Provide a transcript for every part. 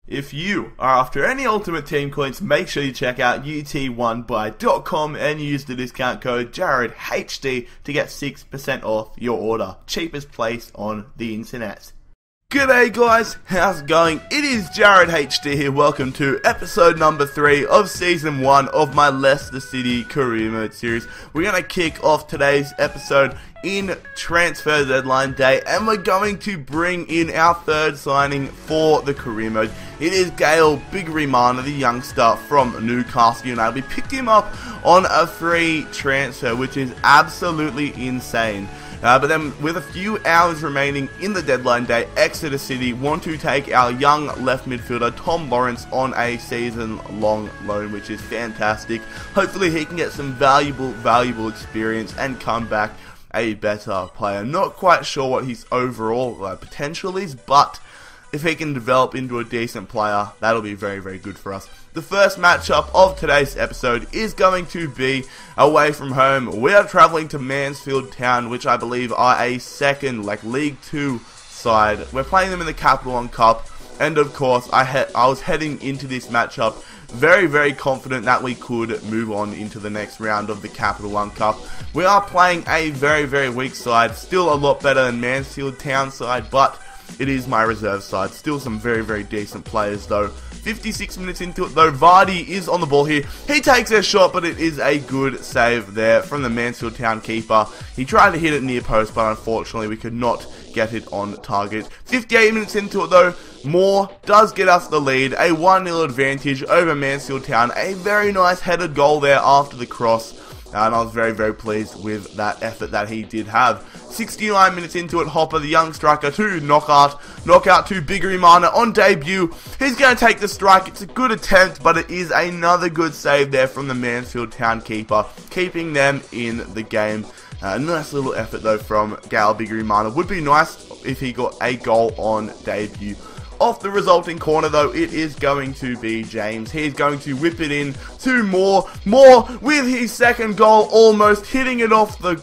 If you are after any Ultimate Team coins, make sure you check out ut1buy.com and use the discount code JaredHD to get 6% off your order. Cheapest place on the internet. G'day guys, how's it going? It is Jared HD here. Welcome to episode number 3 of season 1 of my Leicester City career mode series. We're going to kick off today's episode in transfer deadline day, and we're going to bring in our third signing for the career mode. It is Gael Bigrimana, the youngster from Newcastle United. We picked him up on a free transfer, which is absolutely insane. But then, with a few hours remaining in the deadline day, Exeter City want to take our young left midfielder Tom Lawrence on a season-long loan, which is fantastic. Hopefully he can get some valuable experience and come back a better player. Not quite sure what his overall potential is, but if he can develop into a decent player, that'll be very good for us. The first matchup of today's episode is going to be away from home. We are travelling to Mansfield Town, which I believe are a second, League 2 side. We're playing them in the Capital One Cup, and of course, I was heading into this matchup very confident that we could move on into the next round of the Capital One Cup. We are playing a very weak side, still a lot better than Mansfield Town side, but it is my reserve side. Still some very decent players though. 56 minutes into it though, Vardy is on the ball here. He takes a shot, but it is a good save there from the Mansfield Town keeper. He tried to hit it near post, but unfortunately we could not get it on target. 58 minutes into it though, Moore does get us the lead. A 1-0 advantage over Mansfield Town. A very nice headed goal there after the cross. And I was very pleased with that effort that he did have. 69 minutes into it, Hopper, the young striker, to knockout to Bigrimana on debut. He's going to take the strike. It's a good attempt, but it is another good save there from the Mansfield Town keeper, keeping them in the game. Nice little effort though from Gael Bigrimana. Would be nice if he got a goal on debut. Off the resulting corner though, it is going to be James. He's going to whip it in to Moore. Moore with his second goal, almost hitting it off the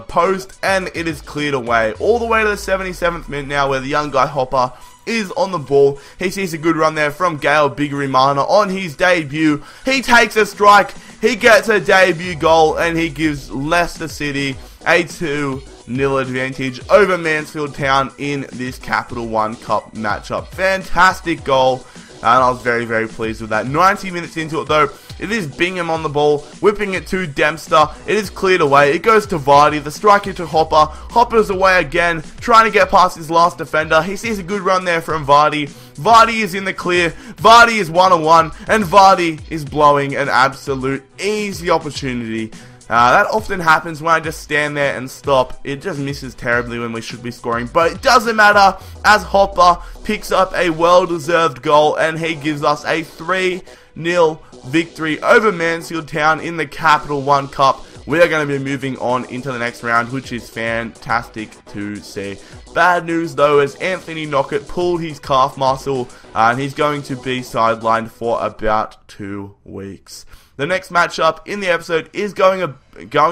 post, and it is cleared away. All the way to the 77th minute now, where the young guy Hopper is on the ball. He sees a good run there from Gael Bigrimana on his debut. He takes a strike, he gets a debut goal, and he gives Leicester City a 2-0 advantage over Mansfield Town in this Capital One Cup matchup. Fantastic goal, and I was very pleased with that. 90 minutes into it though, it is Bingham on the ball, whipping it to Dempster. It is cleared away. It goes to Vardy. The striker to Hopper. Hopper's away again, trying to get past his last defender. He sees a good run there from Vardy. Vardy is in the clear. Vardy is 1-on-1, and Vardy is blowing an absolute easy opportunity. That often happens when I just stand there and stop. It just misses terribly when we should be scoring. But it doesn't matter, as Hopper picks up a well-deserved goal, and he gives us a 3-0 victory over Mansfield Town in the Capital One Cup. We are going to be moving on into the next round, which is fantastic to see. Bad news though, as Anthony Knockett pulled his calf muscle, and he's going to be sidelined for about 2 weeks. The next matchup in the episode is going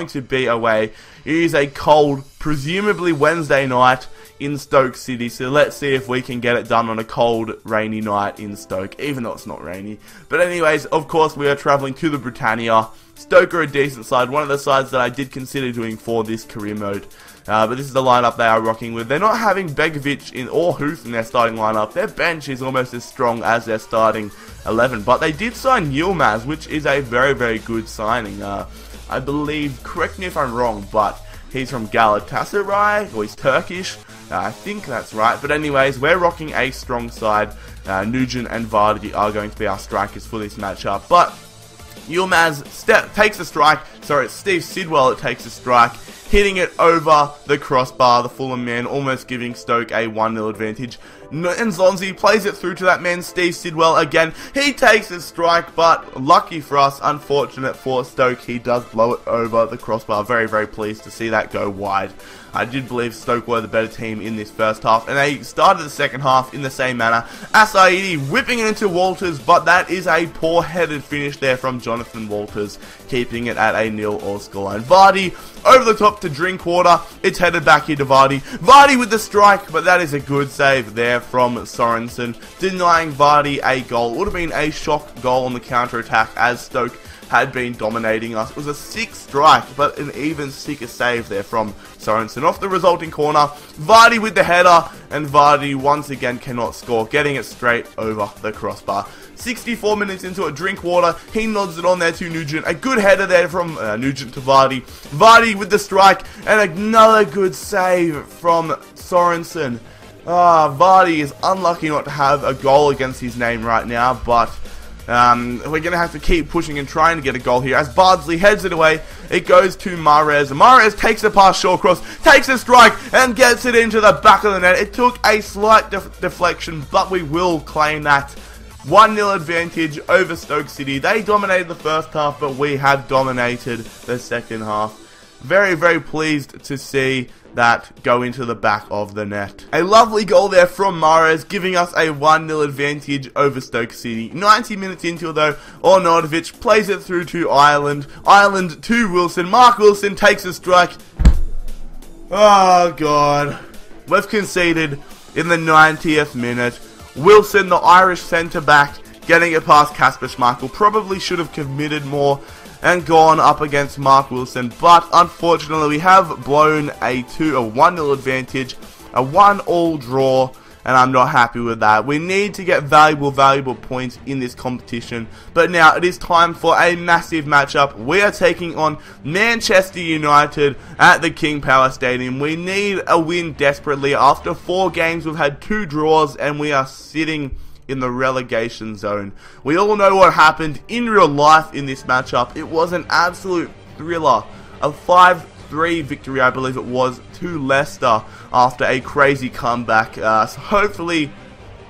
to be away. It is a cold, presumably Wednesday night in Stoke City. So let's see if we can get it done on a cold, rainy night in Stoke, even though it's not rainy. But anyways, of course, we are travelling to the Britannia. Stoke are a decent side, one of the sides that I did consider doing for this career mode. But this is the lineup they are rocking with. They're not having Begovic or Huth in their starting lineup. Their bench is almost as strong as their starting 11. But they did sign Yilmaz, which is a very good signing. I believe, correct me if I'm wrong, but he's from Galatasaray, or he's Turkish. I think that's right. But anyways, we're rocking a strong side. Nugent and Vardy are going to be our strikers for this matchup. But Yilmaz takes a strike. Sorry, it's Steve Sidwell that takes a strike, hitting it over the crossbar. The Fulham man almost giving Stoke a 1-0 advantage. And Zonzi plays it through to that man, Steve Sidwell again. He takes a strike, but lucky for us, unfortunate for Stoke, he does blow it over the crossbar. Very pleased to see that go wide. I did believe Stoke were the better team in this first half, and they started the second half in the same manner. Asaidi whipping it into Walters, but that is a poor headed finish there from Jonathan Walters, keeping it at a 1-0 all scoreline. Vardy over the top to Drinkwater. It's headed back here to Vardy. Vardy with the strike, but that is a good save there from Sorensen, denying Vardy a goal. It would have been a shock goal on the counter-attack as Stoke had been dominating us. It was a sick strike, but an even sicker save there from Sorensen. Off the resulting corner, Vardy with the header, and Vardy once again cannot score, getting it straight over the crossbar. 64 minutes into it, Drinkwater, he nods it on there to Nugent. A good header there from Nugent to Vardy. Vardy with the strike, and another good save from Sorensen. Vardy is unlucky not to have a goal against his name right now, but we're going to have to keep pushing and trying to get a goal here. As Bardsley heads it away, it goes to Mahrez. Mahrez takes it past Shawcross, takes a strike, and gets it into the back of the net. It took a slight deflection, but we will claim that 1-0 advantage over Stoke City. They dominated the first half, but we have dominated the second half. Very, very pleased to see that go into the back of the net. A lovely goal there from Mahrez, giving us a 1-0 advantage over Stoke City. 90 minutes into it though, Arnautovic plays it through to Ireland. Ireland to Wilson. Mark Wilson takes a strike. Oh god. We've conceded in the 90th minute. Wilson, the Irish centre-back, getting it past Kasper Schmeichel. Probably should have committed more and gone up against Mark Wilson, but unfortunately we have blown a 1-0 advantage, a 1-all draw, and I'm not happy with that. We need to get valuable points in this competition, but now it is time for a massive matchup. We are taking on Manchester United at the King Power Stadium. We need a win desperately. After 4 games we've had 2 draws and we are sitting in the relegation zone. We all know what happened in real life in this matchup. It was an absolute thriller. A 5-3 victory, I believe it was, to Leicester after a crazy comeback. So hopefully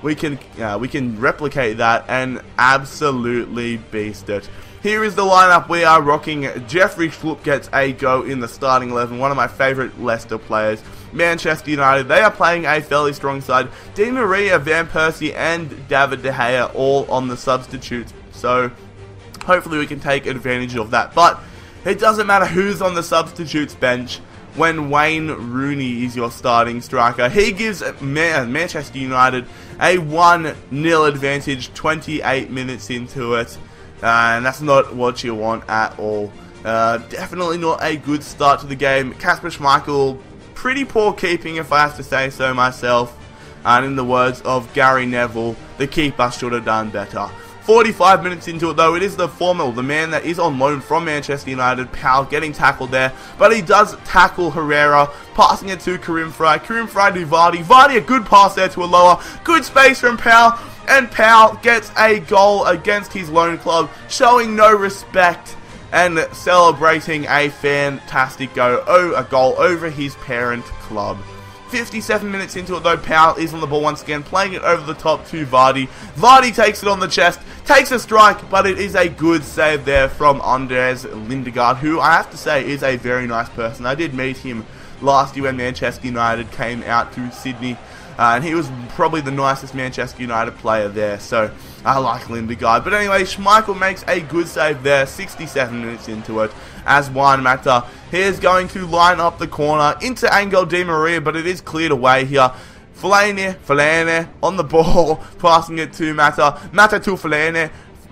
we can replicate that and absolutely beast it. Here is the lineup we are rocking. Jeffrey Schlupp gets a go in the starting 11, one of my favourite Leicester players. Manchester United, they are playing a fairly strong side. Di Maria, Van Persie and David De Gea all on the substitutes. So hopefully we can take advantage of that. But it doesn't matter who's on the substitutes bench when Wayne Rooney is your starting striker. He gives Manchester United a 1-0 advantage 28 minutes into it. And that's not what you want at all. Definitely not a good start to the game. Kasper Schmeichel, pretty poor keeping if I have to say so myself. And in the words of Gary Neville, the keeper should have done better. 45 minutes into it though, it is the man that is on loan from Manchester United, Powell, getting tackled there. But he does tackle Herrera, passing it to Karim Fry. Karim Fry to Vardy. Vardy, a good pass there to a lower. Good space from Powell. And Powell gets a goal against his loan club, showing no respect and celebrating a fantastic goal over his parent club. 57 minutes into it though, Powell is on the ball once again, playing it over the top to Vardy. Vardy takes it on the chest, takes a strike, but it is a good save there from Anders Lindegaard, who I have to say is a very nice person. I did meet him last year when Manchester United came out to Sydney. And he was probably the nicest Manchester United player there, so I like Lindegaard. But anyway, Schmeichel makes a good save there, 67 minutes into it, as Juan Mata, he is going to line up the corner into Angel Di Maria, but it is cleared away here. Fellaini on the ball, passing it to Mata. Mata to Fellaini.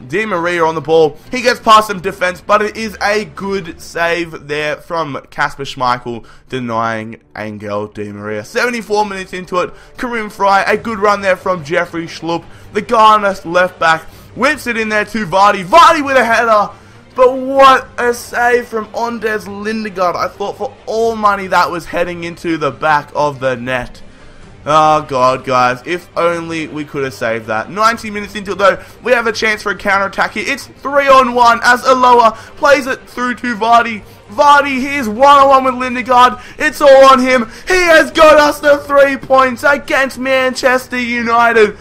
Di Maria on the ball. He gets past some defense, but it is a good save there from Kasper Schmeichel, denying Angel Di Maria. 74 minutes into it, Karim Fry, a good run there from Jeffrey Schlupp. The Ghana left back whips it in there to Vardy. Vardy with a header. But what a save from Anders Lindegaard. I thought for all money that was heading into the back of the net. Oh god, guys, if only we could have saved that. 90 minutes into it though, we have a chance for a counter-attack here. It's 3-on-1 as Aloha plays it through to Vardy. Vardy, here's 1-on-1 with Lindegaard. It's all on him. He has got us the 3 points against Manchester United.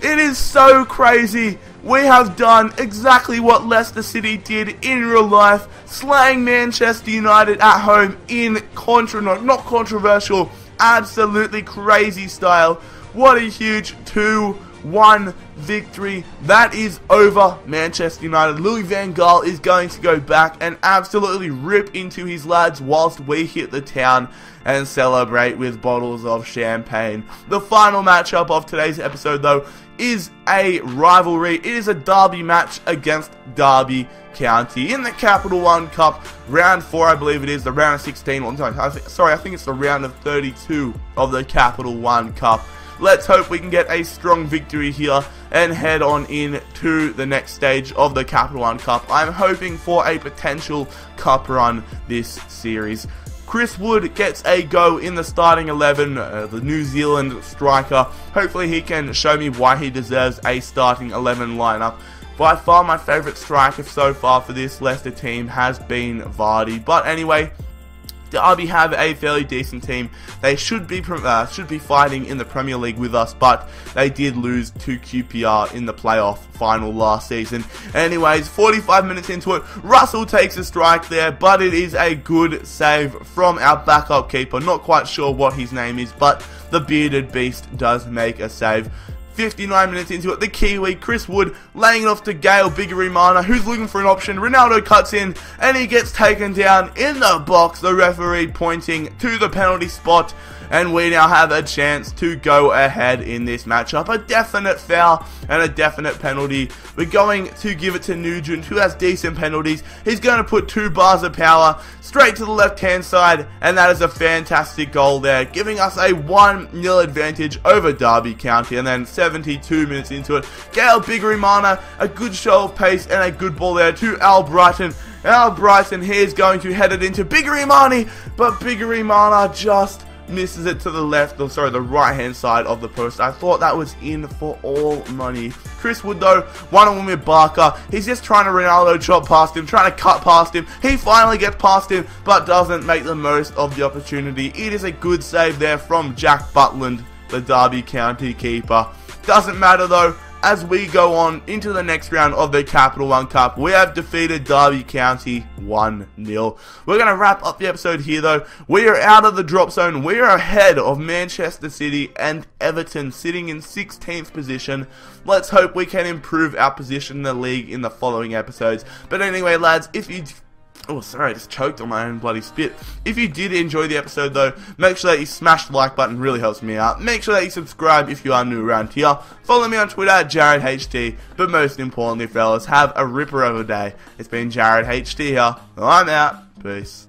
It is so crazy. We have done exactly what Leicester City did in real life, slaying Manchester United at home in not controversial, absolutely crazy style. What a huge 2 1 victory. That is over Manchester United. Louis van Gaal is going to go back and absolutely rip into his lads whilst we hit the town and celebrate with bottles of champagne. The final matchup of today's episode, though, is a rivalry. It is a derby match against Derby County in the Capital One Cup, round 4, I believe it is, the round of 16. I think it's the round of 32 of the Capital One Cup. Let's hope we can get a strong victory here and head on in to the next stage of the Capital One Cup. I'm hoping for a potential cup run this series. Chris Wood gets a go in the starting 11, the New Zealand striker. Hopefully he can show me why he deserves a starting 11 lineup. By far my favourite striker so far for this Leicester team has been Vardy. But anyway, Derby have a fairly decent team. They should be fighting in the Premier League with us, but they did lose to QPR in the playoff final last season. Anyways, 45 minutes into it, Russell takes a strike there, but it is a good save from our backup keeper. Not quite sure what his name is, but the bearded beast does make a save. 59 minutes into it, the Kiwi, Chris Wood, laying it off to Gale Bigirimana, who's looking for an option. Ronaldo cuts in, and he gets taken down in the box, the referee pointing to the penalty spot, and we now have a chance to go ahead in this matchup. A definite foul and a definite penalty. We're going to give it to Nugent, who has decent penalties. He's going to put 2 bars of power straight to the left-hand side, and that is a fantastic goal there, giving us a 1-0 advantage over Derby County. And then 72 minutes into it, Gale Bigirimana, a good show of pace and a good ball there to Al Brighton. Al Brighton here is going to head it into Bigirimana, but Bigirimana just misses it to the left, or sorry, the right hand side of the post. I thought that was in for all money. Chris Wood, though, one-on-one with Barker. He's just trying to Ronaldo chop past him, trying to cut past him. He finally gets past him, but doesn't make the most of the opportunity. It is a good save there from Jack Butland, the Derby County keeper. Doesn't matter, though. As we go on into the next round of the Capital One Cup, we have defeated Derby County 1-0. We're going to wrap up the episode here, though. We are out of the drop zone. We are ahead of Manchester City and Everton, sitting in 16th position. Let's hope we can improve our position in the league in the following episodes. But anyway, lads, if you... Oh, sorry, I just choked on my own bloody spit. If you did enjoy the episode, though, make sure that you smash the like button, really helps me out. Make sure that you subscribe if you are new around here. Follow me on Twitter at JaredHT. But most importantly, fellas, have a ripper of a day. It's been JaredHT here. I'm out. Peace.